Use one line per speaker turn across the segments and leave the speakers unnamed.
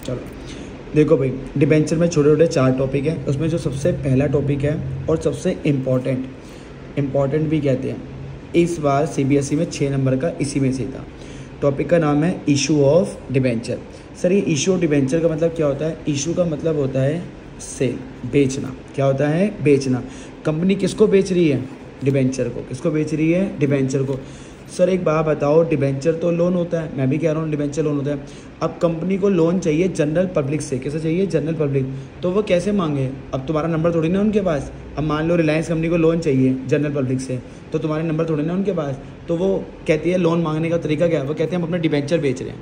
चलो देखो भाई, डिबेंचर में छोटे छोटे 4 टॉपिक हैं। उसमें जो सबसे पहला टॉपिक है और सबसे इम्पॉर्टेंट भी कहते हैं, इस बार CBSE में 6 नंबर का इसी में से था। टॉपिक का नाम है इशू ऑफ डिबेंचर। सर ये इशू ऑफ डिबेंचर का मतलब क्या होता है? इशू का मतलब होता है सेल, बेचना। क्या होता है? बेचना। कंपनी किसको बेच रही है? डिबेंचर को। किसको बेच रही है? डिबेंचर को। सर एक बात बताओ, डिबेंचर तो लोन होता है, मैं भी कह रहा हूँ डिबेंचर लोन होता है। अब कंपनी को लोन चाहिए जनरल पब्लिक से। कैसे चाहिए? General public. तो वो कैसे मांगे? अब तुम्हारा नंबर थोड़ी ना उनके पास। अब मान लो रिलायंस कंपनी को लोन चाहिए जनरल पब्लिक से, तो तुम्हारे नंबर थोड़ी ना उनके पास। तो वो कहती है, लोन मांगने का तरीका क्या है? वो कहते हैं हम अपना डिबेंचर बेच रहे हैं।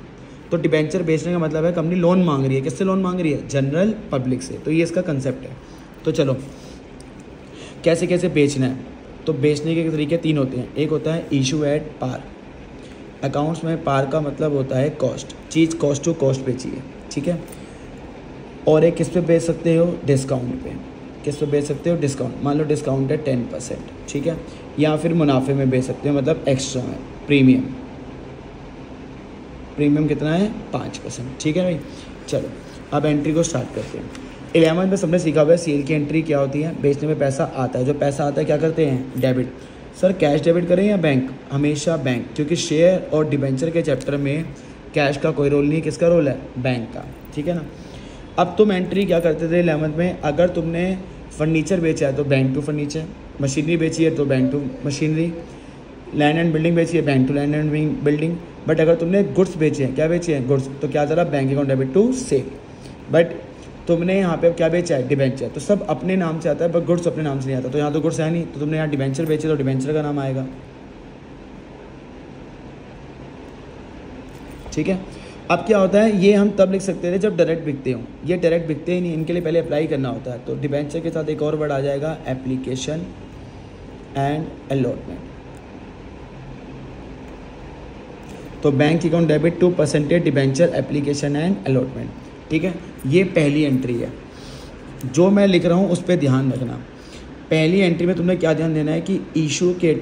तो डिबेंचर बेचने का मतलब है कंपनी लोन मांग रही है। किससे लोन मांग रही है? जनरल पब्लिक से। तो ये इसका कंसेप्ट है। तो चलो कैसे कैसे बेचना है। तो बेचने के तरीके 3 होते हैं। एक होता है इशू एट पार। अकाउंट्स में पार का मतलब होता है कॉस्ट, चीज़ कॉस्ट टू कॉस्ट बेचिए, ठीक है। और एक किस पे बेच सकते हो? डिस्काउंट पे। किस पे बेच सकते हो? डिस्काउंट। मान लो डिस्काउंट है 10%, ठीक है। या फिर मुनाफे में बेच सकते हो, मतलब एक्स्ट्रा में। प्रीमियम कितना है? 5%, ठीक है भाई। चलो अब एंट्री को स्टार्ट करते हैं। 11 में सबने सीखा हुआ है सेल की एंट्री क्या होती है। बेचने में पैसा आता है, जो पैसा आता है क्या करते हैं? डेबिट। सर कैश डेबिट करें या बैंक? हमेशा बैंक, क्योंकि शेयर और डिबेंचर के चैप्टर में कैश का कोई रोल नहीं। किसका रोल है? बैंक का, ठीक है ना। अब तुम एंट्री क्या करते थे 11th में? अगर तुमने फर्नीचर बेचा है तो बैंक टू फर्नीचर, मशीनरी बेची है तो bank to machinery, land and building बेची है bank to land and building. But अगर तुमने गुड्स बेचे हैं, क्या बेचे हैं? गुड्स, तो क्या जरा bank account debit to sale. But तुमने यहाँ पे क्या बेचा है? डिबेंचर। तो सब अपने नाम से आता है, बट गुड्स अपने नाम से नहीं आता। तो यहाँ तो गुड्स है नहीं, तो तुमने यहाँ डिबेंचर बेचे तो डिबेंचर का नाम आएगा, ठीक है। अब क्या होता है, ये हम तब लिख सकते थे जब डायरेक्ट बिकते हों। ये डायरेक्ट बिकते ही नहीं, इनके लिए पहले अप्लाई करना होता है। तो डिबेंचर के साथ एक और वर्ड आ जाएगा, एप्लीकेशन एंड अलॉटमेंट। तो bank account debit to percentage debenture application and allotment, ठीक है। ये पहली एंट्री है। जो मैं लिख रहा हूँ उस पर ध्यान रखना। पहली एंट्री में तुमने क्या ध्यान देना है कि इशू के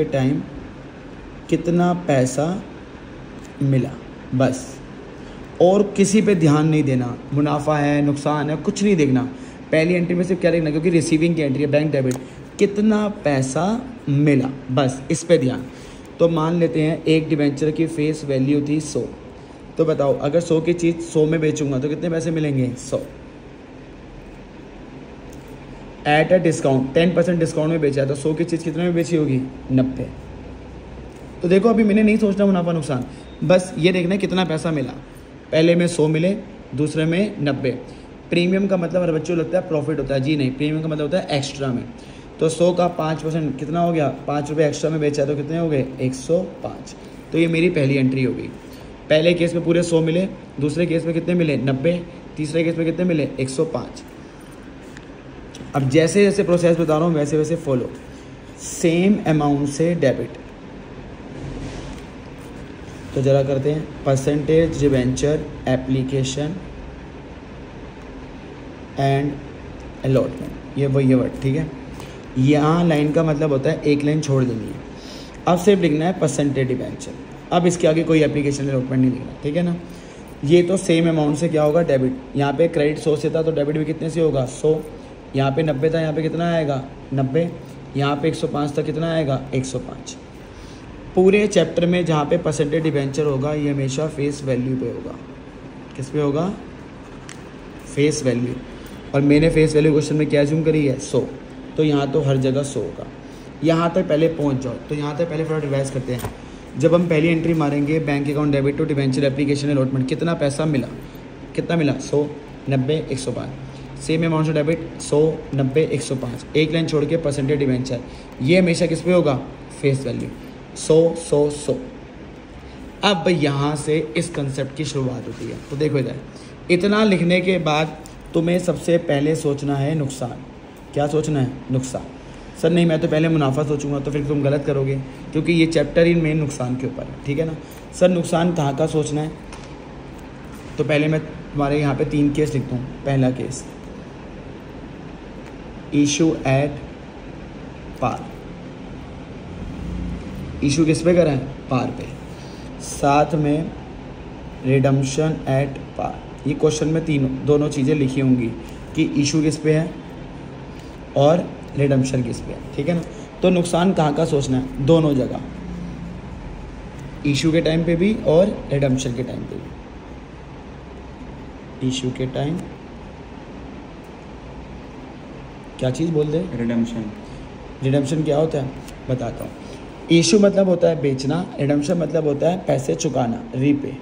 टाइम कितना पैसा मिला, बस। और किसी पे ध्यान नहीं देना, मुनाफा है नुकसान है कुछ नहीं देखना। पहली एंट्री में सिर्फ क्या देखना, क्योंकि रिसीविंग की एंट्री है, बैंक डेबिट, कितना पैसा मिला, बस इस पे ध्यान। तो मान लेते हैं एक डिबेंचर की फेस वैल्यू थी 100। तो बताओ अगर 100 की चीज़ 100 में बेचूंगा तो कितने पैसे मिलेंगे? 100। एट अ डिस्काउंट 10% डिस्काउंट में बेचा है तो 100 की चीज़ कितने में बेची होगी? 90। तो देखो अभी मैंने नहीं सोचना मुनाफा नुकसान, बस ये देखना है कितना पैसा मिला। पहले में 100 मिले, दूसरे में 90। प्रीमियम का मतलब हर बच्चों को लगता है प्रॉफिट होता है, जी नहीं। प्रीमियम का मतलब होता है एक्स्ट्रा में। तो 100 का 5% कितना हो गया? 5 रुपये एक्स्ट्रा में बेचा तो कितने हो गए? 105। तो ये मेरी पहली एंट्री हो गई। पहले केस में पूरे 100 मिले, दूसरे केस में कितने मिले? 90, तीसरे केस में कितने मिले? 105। अब जैसे जैसे प्रोसेस बता रहा हूँ वैसे वैसे फॉलो। सेम अमाउंट से डेबिट। तो जरा करते हैं, percentage debenture application and allotment, ये वही वर्ड, ठीक है। यहाँ लाइन का मतलब होता है एक लाइन छोड़ देनी है। अब सिर्फ लिखना है परसेंटेज डिबेंचर। अब इसके आगे कोई एप्लीकेशन अलॉटमेंट नहीं लिखना, ठीक है ना। ये तो सेम अमाउंट से क्या होगा? डेबिट। यहाँ पे क्रेडिट 100 से था तो डेबिट भी कितने से होगा? 100। यहाँ पे 90 था, यहाँ पे कितना आएगा? 90। यहाँ पे 105 था, कितना आएगा? 105। पूरे चैप्टर में जहाँ पे परसेंटेज डिबेंचर होगा ये हमेशा फेस वैल्यू पे होगा। किस पे होगा? Face value. और मैंने फेस वैल्यू क्वेश्चन में क्या ज्यूम करी है? 100। तो यहाँ तो हर जगह 100 होगा। यहाँ तक पहले पहुँच जाओ। तो यहाँ तक पहले थोड़ा रिवाइज करते हैं। जब हम पहली एंट्री मारेंगे, bank account debit to debenture application allotment, कितना पैसा मिला? कितना मिला? 100, 90, 105। सेम अमाउंट से डेबिट 100, 90, 105। एक लाइन छोड़ के परसेंटेज डिबेंचर, ये हमेशा किस पे होगा? Face value. 100, 100, 100। अब यहाँ से इस कंसेप्ट की शुरुआत होती है। तो देखो इधर, इतना लिखने के बाद तुम्हें सबसे पहले सोचना है नुकसान। क्या सोचना है? नुकसान। सर नहीं मैं तो पहले मुनाफा सोचूंगा, तो फिर तुम गलत करोगे, क्योंकि ये चैप्टर ही मेन नुकसान के ऊपर है, ठीक है ना। सर नुकसान कहाँ का सोचना है? तो पहले मैं तुम्हारे यहाँ पे 3 केस लिखता हूँ। पहला case, issue at par. Issue किस पे करा है? पार पे। साथ में रिडम्पशन एट पार। ये क्वेश्चन में दोनों चीज़ें लिखी होंगी कि इशू किस पे है और रिडम्पशन किस पे है, ठीक है ना। तो नुकसान कहाँ का सोचना है, दोनों जगह, इशू के टाइम पे भी और रिडम्पशन के टाइम पे भी। इशू के टाइम क्या चीज़ बोल दे,
रिडम्पशन।
रिडम्पशन क्या होता है बताता हूँ। इशू मतलब होता है बेचना, रिडम्पशन मतलब होता है पैसे चुकाना, रीपे।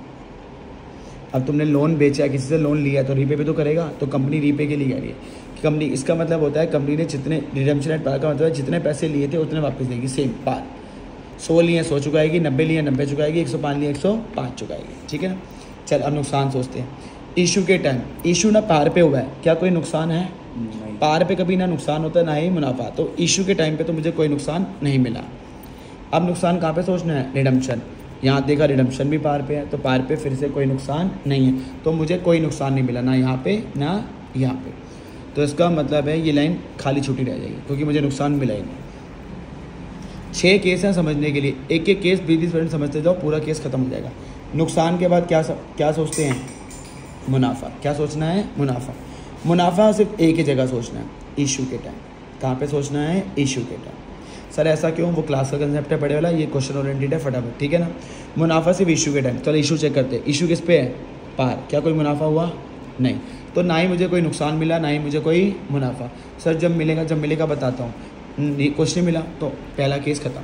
अब तुमने लोन बेचा, किसी से लोन लिया तो रीपे भी तो करेगा, तो कंपनी रीपे के लिए कह रही है कि कंपनी, इसका मतलब होता है कंपनी ने जितने, रिडम्पशन एट पार का मतलब है जितने पैसे लिए थे उतने वापस देगी, सेम पार। 100 लिए 100 चुकाएगी, 90 लिए 90 चुकाएगी, 105 लिए 105 चुकाएगी, ठीक है ना। चल अब नुकसान सोचते हैं। इशू के टाइम, इशू ना पार पे हुआ है, क्या कोई नुकसान है?
नहीं।
पार पे कभी ना नुकसान होता है ना ही मुनाफा, तो इशू के टाइम पे तो मुझे कोई नुकसान नहीं मिला। अब नुकसान कहाँ पे सोचना है, रिडम्पशन। यहाँ देखा रिडम्पशन भी पार पे है, तो पार पे फिर से कोई नुकसान नहीं है, तो मुझे कोई नुकसान नहीं मिला, ना यहाँ पे ना यहाँ पे। तो इसका मतलब है ये लाइन खाली छूटी रह जाएगी क्योंकि मुझे नुकसान मिला ही नहीं। 6 केस हैं समझने के लिए, एक एक केस 20-20% समझते जाओ, पूरा केस खत्म हो जाएगा। नुकसान के बाद क्या सोचते हैं, मुनाफा। क्या सोचना है, मुनाफा। मुनाफा सिर्फ एक ही जगह सोचना है, इशू के टाइम। कहाँ पे सोचना है, इशू के टाइम। सर ऐसा क्यों, वो क्लास का कंसेप्ट है पढ़े वाला, ये क्वेश्चन ओरिएंटेड है, फटाफट, ठीक है ना। मुनाफा सिर्फ इशू के टाइम। चलो इशू चेक करते हैं, इशू किस पे है, पार। क्या कोई मुनाफा हुआ, नहीं, तो ना ही मुझे कोई नुकसान मिला, ना ही मुझे कोई मुनाफा। सर जब मिलेगा बताता हूँ, कुछ नहीं मिला तो पहला केस खत्म।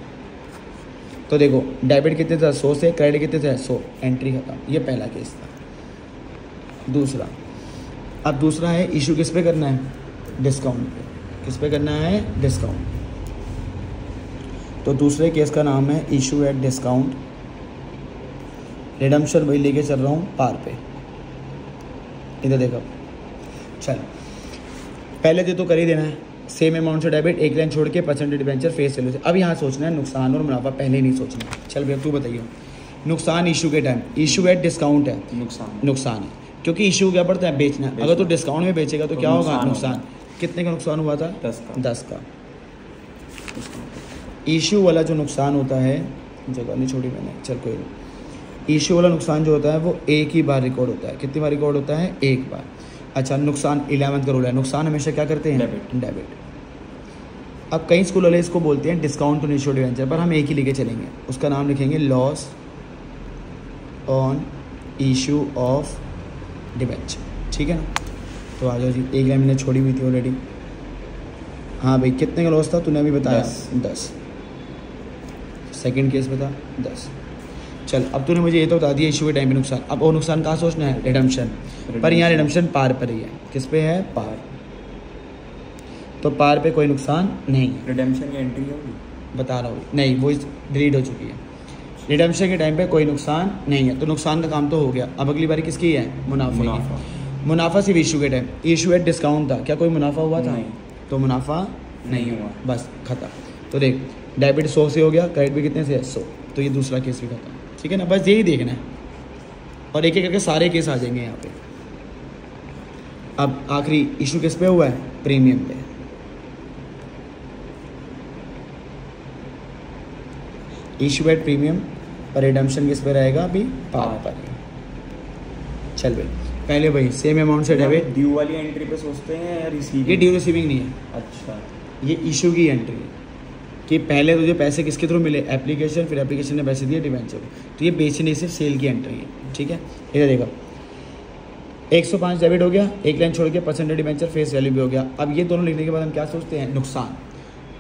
तो देखो डेबिट कितने था, 100 से, क्रेडिट कितने थे, 100, एंट्री खत्म, ये पहला केस था। दूसरा, अब दूसरा है इशू किस पे करना है, डिस्काउंट पे। किस पे करना है, डिस्काउंट। तो दूसरे केस का नाम है इशू एट डिस्काउंट। रिडम्पशन वही लेके चल रहा हूँ पार पे। इधर देखो, चल पहले तो कर ही देना है, सेम अमाउंट से डेबिट, एक लाइन छोड़ के परसेंटेज डिबेंचर फेस वैल्यू से। अब यहाँ सोचना है नुकसान और मुनाफा, पहले नहीं सोचना। चल भैया तू बताइए, नुकसान इशू के टाइम, इशू एट डिस्काउंट है, नुकसान है क्योंकि इशू क्या पड़ता है, बेचना। अगर तो डिस्काउंट में बेचेगा तो क्या होगा, नुकसान। कितने का नुकसान हुआ था, 10 का। इशू वाला जो नुकसान होता है, जगह नहीं छोड़ी मैंने, चल कोई नहीं। इशू वाला नुकसान जो होता है वो एक ही बार रिकॉर्ड होता है। कितनी बार रिकॉर्ड होता है, एक बार। अच्छा, नुकसान 11th का रूल है, नुकसान हमेशा क्या करते हैं, डेबिट। अब कई स्कूल वाले इसको बोलते हैं डिस्काउंट ऑन इशू डिबेंचर, पर हम एक ही लेके चलेंगे, उसका नाम लिखेंगे loss on issue of debenture, ठीक है ना। तो आ जाओ जी, एक लाइन मैंने छोड़ी हुई थी ऑलरेडी। हाँ भाई, कितने का लॉस था तूने अभी बताया, 10। सेकंड केस बता, 10। चल अब तूने मुझे ये तो बता दिया इशू के टाइम पे नुकसान। अब वो नुकसान कहाँ सोचना है, रिडम्पशन। पर यहाँ रिडम्पशन पार पर ही है, किस पे है, पार। तो पार पे कोई नुकसान नहीं है।
रिडम्पशन की एंट्री होगी,
बता रहा हूँ, नहीं वो डिलीट हो चुकी है। रिडम्पशन के टाइम पे कोई नुकसान नहीं है, तो नुकसान का काम तो हो गया। अब अगली बारी किसकी है, मुनाफे की। मुनाफा सिर्फ इशू के टाइम, इशू एट डिस्काउंट था, क्या कोई मुनाफा हुआ था, तो मुनाफा नहीं हुआ, बस खत्म। तो देख डेबिट 100 से हो गया, क्रेडिट भी कितने से, 100, तो ये दूसरा केस भी खत्म, ठीक है ना। बस यही देखना है और एक एक करके सारे केस आ जाएंगे यहाँ पे। अब आखिरी इशू किस पे हुआ है, प्रीमियम पे। इशू एट प्रीमियम और रिडम्पशन किस पे रहेगा, अभी पार पर। चल भाई, पहले भाई सेम अमाउंट से डेबिट।
ड्यू वाली एंट्री पे सोचते हैं या रिसीविंग?
ये ड्यू रिसीविंग नहीं है,
अच्छा,
ये इशू की एंट्री है कि पहले तुझे पैसे किसके थ्रू मिले, एप्लीकेशन, फिर एप्लीकेशन ने पैसे दिए डिबेंचर को, तो ये बेचने से सेल की एंट्री है, ठीक है। इधर देखो 105 डेबिट हो गया, एक लाइन छोड़ के परसेंटेज डिबेंचर फेस वैल्यू भी हो गया। अब ये दोनों लिखने के बाद हम क्या सोचते हैं, नुकसान।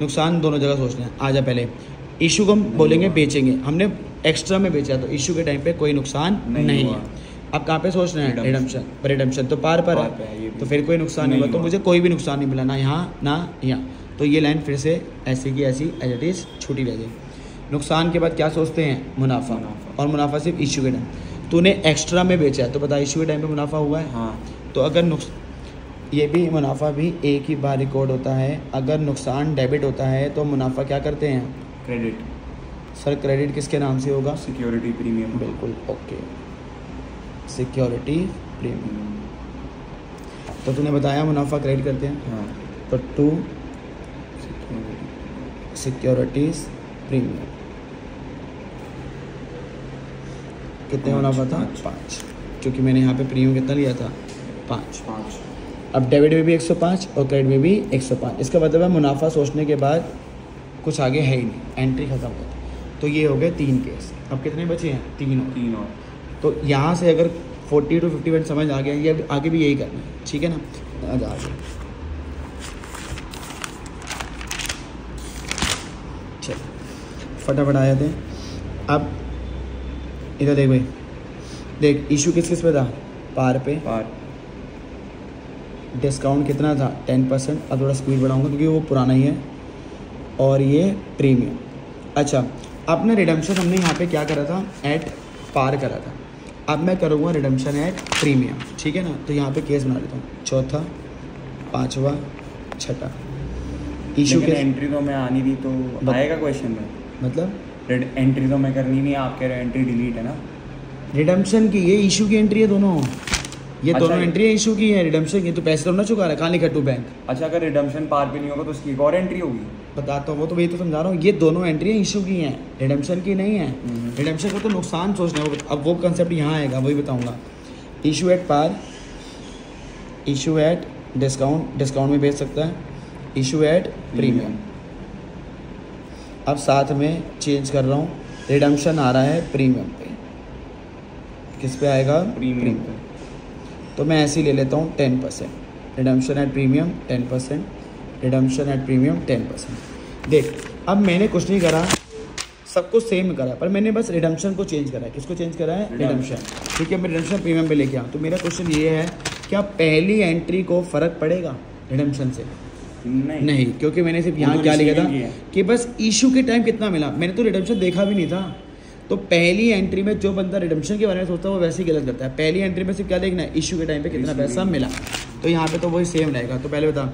नुकसान दोनों जगह सोचना है। आजा पहले इशू को हम बोलेंगे बेचेंगे, हमने एक्स्ट्रा में बेचा तो इशू के टाइम पे कोई नुकसान नहीं है। अब कहाँ पे सोचना है, रिडम्पशन। पर रिडम्पशन तो पार पर है, तो फिर कोई नुकसान नहीं हुआ, तो मुझे कोई भी नुकसान नहीं मिला, ना यहाँ ना यहाँ। तो ये लाइन फिर से ऐसी की ऐसी एज इट इज़ छूटी रह जाएगी। नुकसान के बाद क्या सोचते हैं, मुनाफा। और मुनाफा सिर्फ इशू के टाइम। तूने एक्स्ट्रा में बेचा है तो बता इशू के टाइम पे मुनाफा हुआ है, हाँ। तो अगर ये भी मुनाफा भी एक ही बार रिकॉर्ड होता है। अगर नुकसान डेबिट होता है तो मुनाफा क्या करते हैं,
क्रेडिट।
सर क्रेडिट किसके नाम से होगा,
सिक्योरिटी प्रीमियम।
बिल्कुल ओके, सिक्योरिटी प्रीमियम। तो तूने बताया मुनाफा क्रेडिट करते हैं,
हाँ।
तो टू सिक्योरिटीज प्रीमियम। कितने मुनाफा था? 5, क्योंकि मैंने यहाँ पे प्रीमियम कितना लिया था? 5। अब डेबिट में भी 105 और क्रेडिट में भी 105। इसका मतलब है मुनाफा सोचने के बाद कुछ आगे है ही नहीं, एंट्री खत्म होती। तो ये हो गए 3 केस। अब कितने बचे हैं? 3 और। तो यहाँ से अगर 40 to 50 समझ आ गया, ये आगे भी यही करना है, ठीक है ना? आगे चल फटाफट आ जाते हैं। अब इधर देख भाई, देख इशू किस किस पे था? पार पे। डिस्काउंट कितना था? 10%। अब थोड़ा स्पीड बढ़ाऊंगा क्योंकि वो पुराना ही है। और ये प्रीमियम। अच्छा, अब ना रिडम्पशन हमने यहाँ पे क्या करा था? एट पार करा था। अब मैं करूँगा रिडम्पशन एट प्रीमियम, ठीक है ना? तो यहाँ पे केस बना लेता हूँ, चौथा, पाँचवा, छठा। इशू के
एंट्री तो मैं आनी थी तो आएगा क्वेश्चन में,
मतलब
एंट्री तो मैं करनी नहीं है, आप कह रहे हो एंट्री डिलीट है ना?
रिडम्पशन की, ये इशू की एंट्री है दोनों, ये
अच्छा,
दोनों एंट्री है इशू की है। रिडम्पशन की तो पैसे तो ना चुका रहा है, कहाँ लिखा टू बैंक?
अच्छा, अगर रिडम्पशन पार पे नहीं होगा तो उसकी एक और एंट्री होगी?
बताता हूँ, वो तो वही तो समझा रहा हूँ। ये दोनों एंट्री इशू की हैं, रिडम्पशन की नहीं है। रिडम्पशन को तो नुकसान सोचना है, अब वो कंसेप्ट यहाँ आएगा, वही बताऊँगा। Issue at par, issue at discount, discount में बेच सकता है, इशू एट प्रीमियम। अब साथ में चेंज कर रहा हूँ, रिडम्पशन आ रहा है प्रीमियम पे। किस पे आएगा?
प्रीमियम पे।
तो मैं ऐसे ही ले लेता हूँ 10%। Redemption at premium 10%, redemption at premium 10%। देख, अब मैंने कुछ नहीं करा, सब कुछ सेम करा, पर मैंने बस रिडम्पशन को चेंज करा है। किसको चेंज करा है? रिडम्पशन। ठीक है, मैं रिडम्पशन प्रीमियम पे लेके आऊँ। तो मेरा क्वेश्चन ये है, क्या पहली एंट्री को फ़र्क पड़ेगा रिडम्पशन से? नहीं, क्योंकि मैंने सिर्फ यहाँ क्या लिखा था कि बस इशू के टाइम कितना मिला। मैंने तो रिडम्पशन देखा भी नहीं था। तो पहली एंट्री में जो बंदा रिडम्पशन के बारे में सोचता है वो वैसे ही गलत करता है। पहली एंट्री में सिर्फ क्या देखना है? इशू के टाइम पे कितना पैसा मिला। तो यहाँ पे तो वही सेम रहेगा। तो पहले बता,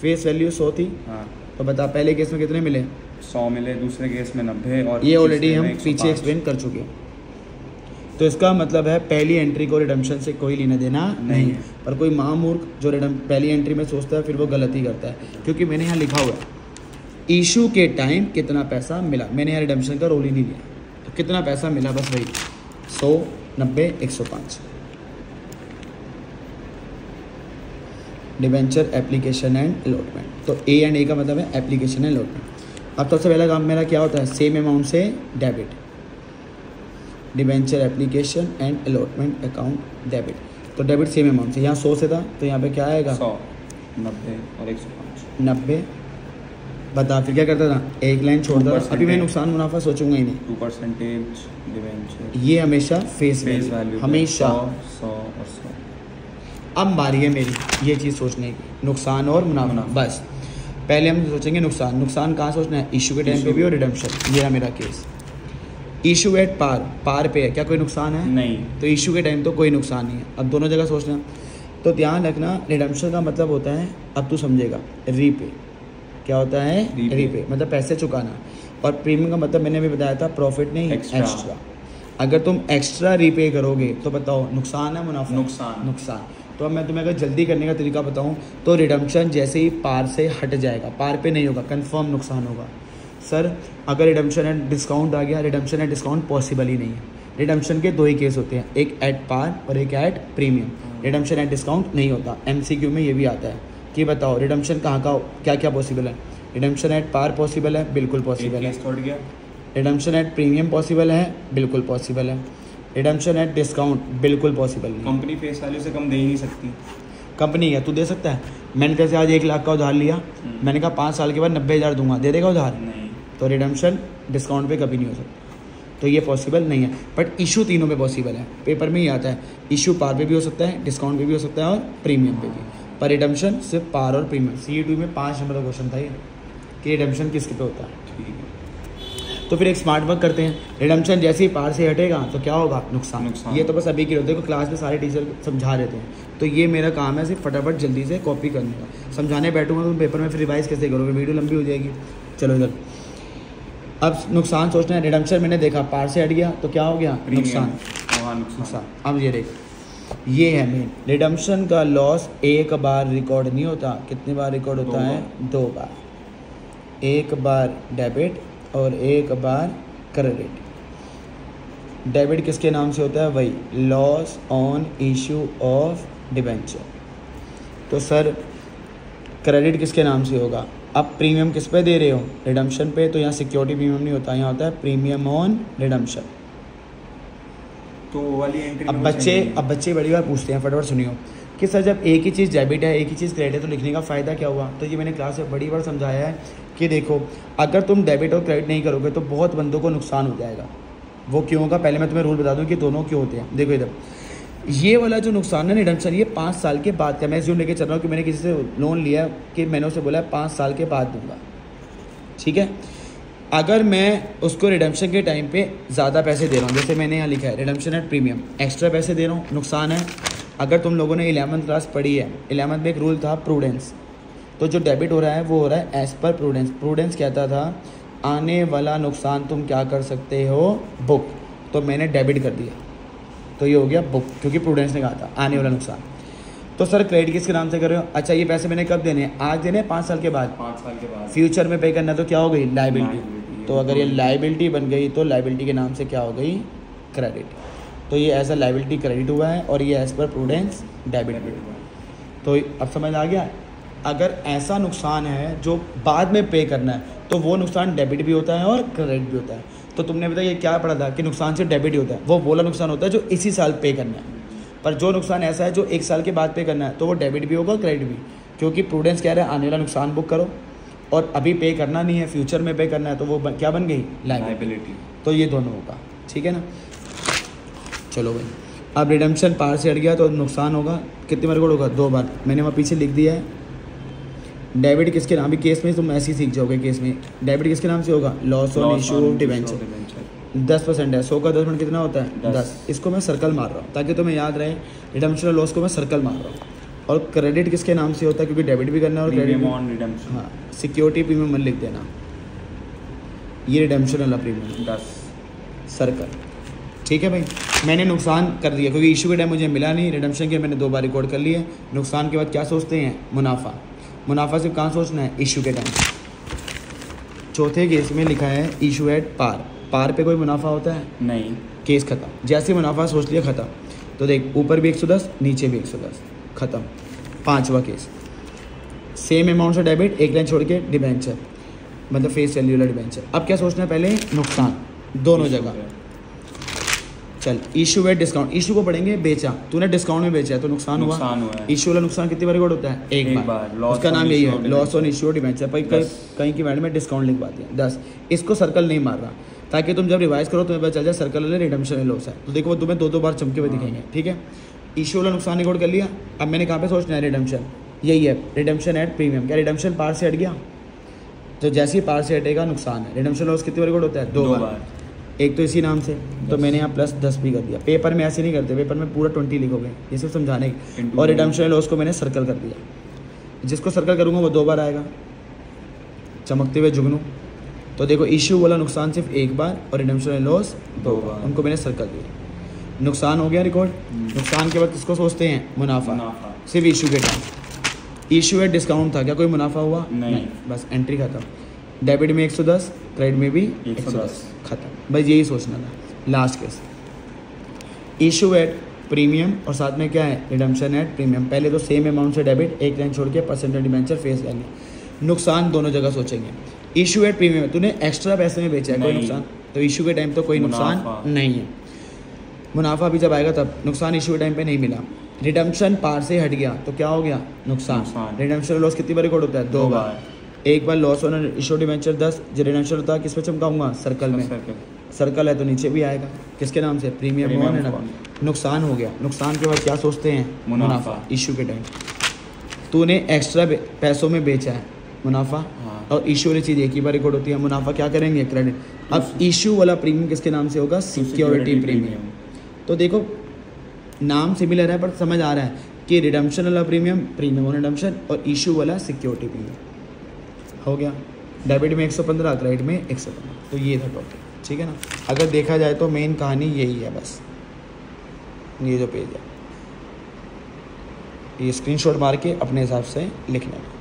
फेस वैल्यू 100 थी।
हाँ।
तो बता पहले केस में कितने मिले?
100 मिले, दूसरे केस में 90, और
ये ऑलरेडी हम पीछे एक्सप्लेन कर चुके हैं। तो इसका मतलब है पहली एंट्री को रिडम्पशन से कोई लेना देना नहीं है। पर कोई महामूर्ख जो पहली एंट्री में सोचता है, फिर वो गलत ही करता है, क्योंकि मैंने यहाँ लिखा हुआ है इशू के टाइम कितना पैसा मिला। मैंने यहाँ रिडम्पशन का रोल ही नहीं लिया। तो कितना पैसा मिला, बस वही 100, 90, 105। Debenture application and allotment. तो ए एंड ए का मतलब है एप्लीकेशन एंड अलॉटमेंट। अब सबसे पहला काम मेरा क्या होता है? सेम अमाउंट से debit, debenture application and allotment account debit. तो डेबिट सेम अमाउंट से, यहाँ 100 से था तो यहाँ पे क्या आएगा?
100, 90 और 105।
90। बता फिर क्या करता था? एक लाइन छोड़ता था। अभी मैं नुकसान मुनाफा सोचूंगा ही नहीं।
2% डिबेंचर,
ये हमेशा फेस वैल्यू, हमेशा
100 और 100।
अब बारी है मेरी ये चीज़ सोचने की, नुकसान और मुनाफा। बस पहले हम सोचेंगे नुकसान। नुकसान कहाँ सोचना है? इशू के टाइम पे भी और रिडम्पशन। ये है मेरा केस। इशू एट पार, पार पे है, क्या कोई नुकसान है?
नहीं।
तो इशू के टाइम तो कोई नुकसान नहीं है। अब दोनों जगह सोचना। तो ध्यान रखना, रिडम्पशन का मतलब होता है, अब तू समझेगा, रीपे। क्या होता है? रीपे मतलब पैसे चुकाना। और प्रीमियम का मतलब मैंने भी बताया था, प्रॉफिट नहीं, एक्स्ट्रा। अगर तुम एक्स्ट्रा रीपे करोगे तो बताओ नुकसान है मुनाफा? नुकसान। तो अब मैं तुम्हें अगर जल्दी करने का तरीका बताऊं तो रिडम्पशन जैसे ही पार से हट जाएगा, पार पे नहीं होगा, कंफर्म नुकसान होगा। सर अगर रिडम्पशन एंड डिस्काउंट आ गया, रिडम्पशन एंड डिस्काउंट पॉसिबल ही नहीं है। रिडम्पशन के 2 ही केस होते हैं, एक एट पार और एक at premium. Redemption and discount नहीं होता। MCQ में ये भी आता है कि बताओ रिडम्पशन कहाँ का, क्या क्या पॉसिबल है? रिडम्पशन एट पार पॉसिबल है, बिल्कुल पॉसिबल है। रिडम्पशन एट प्रीमियम पॉसिबल है, बिल्कुल पॉसिबल है। रिडम्पशन एट डिस्काउंट बिल्कुल पॉसिबल नहीं।
कंपनी फेस वैल्यू से कम दे ही नहीं सकती।
कंपनी है, तू दे सकता है? मैंने जैसे आज 1 लाख का उधार लिया, मैंने कहा 5 साल के बाद 90,000 दूंगा, दे देगा उधार?
नहीं। तो
रिडम्पशन डिस्काउंट पे कभी नहीं हो सकता। तो ये पॉसिबल नहीं है। बट इशू तीनों पे पॉसिबल है, पेपर में ही आता है। इशू पार पे भी हो सकता है, डिस्काउंट पे भी हो सकता है और प्रीमियम पे भी। पर रिडम्पशन सिर्फ पार और प्रीमियम। CA2 में 5 नंबर का क्वेश्चन था ये कि रिडम्पशन किसके पे होता है।
ठीक है,
तो फिर एक स्मार्ट वर्क करते हैं। रिडम्पशन जैसे ही पार से हटेगा तो क्या होगा? नुकसान। ये तो बस अभी की होते हैं, क्लास में सारे टीचर समझा देते हैं। तो ये मेरा काम है सिर्फ फटाफट जल्दी से कॉपी करने का। समझाने बैठूंगा तो पेपर में फिर रिवाइज कैसे करोगे? वीडियो लंबी हो जाएगी। चलो इधर अब नुकसान सोचना है। रिडम्पशन मैंने देखा पार से हट गया तो क्या हो गया? नुकसान। अब ये देख, ये है मेन। रिडम्पशन का लॉस एक बार रिकॉर्ड नहीं होता। कितनी बार रिकॉर्ड होता है? 2 बार। एक बार डेबिट और एक बार क्रेडिट। डेबिट किसके नाम से होता है? वही loss on issue of debenture. तो सर क्रेडिट किसके नाम से होगा? अब प्रीमियम किस पे दे रहे हो? रिडम्पशन पे। तो यहाँ सिक्योरिटी प्रीमियम नहीं होता, यहाँ होता है प्रीमियम ऑन रिडम्पशन।
तो वो वाली एंट्री
अब बच्चे बड़ी बार पूछते हैं, फटाफट सुनियो कि सर जब एक ही चीज़ डेबिट है एक ही चीज़ क्रेडिट है तो लिखने का फ़ायदा क्या हुआ? तो ये मैंने क्लास में बड़ी बार समझाया है कि देखो अगर तुम डेबिट और क्रेडिट नहीं करोगे तो बहुत बंदों को नुकसान हो जाएगा। वो क्यों होगा? पहले मैं तुम्हें रूल बता दूं कि दोनों क्यों होते हैं। देखो इधर ये वाला जो नुकसान है रिडम्पशन, ये 5 साल के बाद का। मैं यूँ लेके चल रहा हूँ कि मैंने किसी से लोन लिया कि मैंने उसे बोला 5 साल के बाद दूंगा, ठीक है। अगर मैं उसको रिडम्पशन के टाइम पे ज़्यादा पैसे दे रहा हूँ, जैसे मैंने यहाँ लिखा है रिडम्पशन एट प्रीमियम, एक्स्ट्रा पैसे दे रहा हूँ, नुकसान है। अगर तुम लोगों ने 11th क्लास पढ़ी है, 11th में एक रूल था प्रूडेंस, तो जो डेबिट हो रहा है वो हो रहा है एज पर प्रूडेंस। प्रूडेंस कहता था आने वाला नुकसान तुम क्या कर सकते हो? बुक। तो मैंने डेबिट कर दिया तो ये हो गया बुक, क्योंकि प्रूडेंस ने कहा था आने वाला नुकसान। तो सर क्रेडिट किसके नाम से कर रहे हो? अच्छा ये पैसे मैंने कब देने हैं? आज देने हैं 5 साल के बाद?
5 साल के बाद।
फ्यूचर में पे करना तो क्या हो गई? लाइबिलिटी। तो अगर ये लाइबिलिटी बन गई तो लाइबिलिटी के नाम से क्या हो गई? क्रेडिट। तो ये एज अ लाइबिलिटी क्रेडिट हुआ है और ये एज पर प्रूडेंस डेबिट हुआ है। तो अब समझ आ गया? अगर ऐसा नुकसान है जो बाद में पे करना है तो वो नुकसान डेबिट भी होता है और क्रेडिट भी होता है। तो तुमने बताया ये क्या पढ़ा था कि नुकसान से डेबिट ही होता है, वो बोला नुकसान होता है जो इसी साल पे करना है। पर जो नुकसान ऐसा है जो 1 साल के बाद पे करना है तो वो डेबिट भी होगा क्रेडिट भी, क्योंकि प्रूडेंस कह रहा है आने वाला नुकसान बुक करो और अभी पे करना नहीं है, फ्यूचर में पे करना है, तो वो क्या बन गई? लायबिलिटी। तो ये दोनों होगा, ठीक है ना। चलो भाई अब रिडम्पशन पार से हट गया तो नुकसान होगा, कितनी बार होगा? 2 बार। मैंने वहाँ पीछे लिख दिया है। डेबिट किसके नाम? अभी केस में तुम ऐसे ही सीख जाओगे। केस में डेबिट किसके नाम से होगा? Loss on issue of debenture. 10% है, 100 का 10% कितना होता है? 10। इसको मैं सर्कल मार रहा हूँ ताकि तुम्हें याद रहे। रिडम्पशन लॉस को मैं सर्कल मार रहा हूँ। और क्रेडिट किसके नाम से होता है? क्योंकि डेबिट भी करना है और क्रेडिट भी। हाँ, सिक्योरिटी प्रीमियम मन लिख देना, ये रिडम्पशन वाला प्रीमियम 10 सर्कल, ठीक है भाई। मैंने नुकसान कर दिया क्योंकि इशू के टाइम मुझे मिला नहीं, रिडम्पशन के मैंने 2 बार रिकॉर्ड कर लिए। नुकसान के बाद क्या सोचते हैं? मुनाफा। मुनाफा सिर्फ कहाँ सोचना है? इशू के टाइम। चौथे केस में लिखा है इशू एट पार। पार पे कोई मुनाफा होता है?
नहीं।
केस खत्म। जैसे मुनाफा सोच लिया खत्म। तो देख ऊपर भी 110 नीचे भी 110, खत्म। 5वां केस सेम अमाउंट से डेबिट, एक लाइन छोड़ के डिबेंचर, मतलब फेस वैल्यू वाला डिबेंचर। अब क्या सोचना है? पहले नुकसान दोनों जगह। चल इशू एट डिस्काउंट, इशू को पढ़ेंगे बेचा, तूने डिस्काउंट में बेचा है तो नुकसान हुआ। इशू वाला नुकसान कितनी बार रिकॉर्ड होता है? एक बार। उसका नाम यही है लॉस ऑन इशू डिबेंचर। कहीं की वर्ड में डिस्काउंट लिखवा दिया 10। इसको सर्कल नहीं मार रहा ताकि तुम जब रिवाइज करो तुम्हें पता चल जाए सर्कल वाले रिडम्पशन लॉस है। तो देखो वो तुम्हें 2-2 बार चमके हुए दिखेंगे, ठीक है। इशू वाला नुकसान रिकॉर्ड कर लिया। अब मैंने कहाँ पे सोचना है? रिडम्पशन। यही है रिडम्पशन एट प्रीमियम। क्या रिडम्पशन पार से हट गया? तो जैसे ही पार से हटेगा नुकसान है। रिडम्पशन लॉस कितनी बार रिकॉर्ड होता है? 2 बार। एक तो इसी नाम से, तो मैंने यहाँ +10 भी कर दिया। पेपर में ऐसे नहीं करते, पेपर में पूरा 20 लिखोगे, ये सिर्फ समझाने की। और रिडम्पशन लॉस को मैंने सर्कल कर दिया। जिसको सर्कल करूँगा वो 2 बार आएगा, चमकते हुए जुगनू। तो देखो इशू वाला नुकसान सिर्फ 1 बार और रिडम्पशन लॉस 2 बार, उनको मैंने सर्कल दिया। नुकसान हो गया रिकॉर्ड। नुकसान के बाद किसको सोचते हैं? मुनाफा। सिर्फ इशू के टाइम। इशू है डिस्काउंट था, क्या कोई मुनाफा हुआ? नहीं। बस एंट्री खत्म। डेबिट में 110, क्रेडिट में भी 110, खत्म। बस यही सोचना था। Last case issue at premium और साथ में क्या है? Redemption at premium. पहले तो सेम अमाउंट से डेबिट, एक लाइन छोड़ के परसेंटेज डिबेंचर फेस वैल्यू। नुकसान दोनों जगह सोचेंगे। इशू एट प्रीमियम, तूने एक्स्ट्रा पैसे में बेचा है, कोई नुकसान? तो इशू के टाइम तो कोई नुकसान नहीं है। मुनाफा भी जब आएगा तब। नुकसान इशू के टाइम पे नहीं मिला। रिडम्पशन पार से हट गया तो क्या हो गया? नुकसान। रिडम्पशन लॉस कितनी बार रिकॉर्ड होता है? 2 बार। एक बार लॉस ऑन इशू डिबेंचर 10, जो रिडम्पशन होता है किस पे चमकाऊंगा? सर्कल में। सर्कल है तो नीचे भी आएगा, किसके नाम से? Premium on. नुकसान हो गया। नुकसान के बाद क्या सोचते हैं? मुनाफा। इशू के टाइम तूने एक्स्ट्रा पैसों में बेचा है, मुनाफा। और इशू वाली चीज़ एक ही बार रिकॉर्ड होती है। मुनाफा क्या करेंगे? क्रेडिट। अब इशू वाला प्रीमियम किसके नाम से होगा? Security premium. तो देखो नाम सिमिलर है पर समझ आ रहा है कि रिडम्पशन वाला प्रीमियम प्रीमियम ऑन रिडम्पशन और इशू वाला सिक्योरिटी प्रीमियम हो गया। डेबिट में 115, क्रेडिट में 115। तो ये था टॉपिक, ठीक है ना। अगर देखा जाए तो मेन कहानी यही है बस। ये जो पेज है ये स्क्रीनशॉट मार के अपने हिसाब से लिख लेना।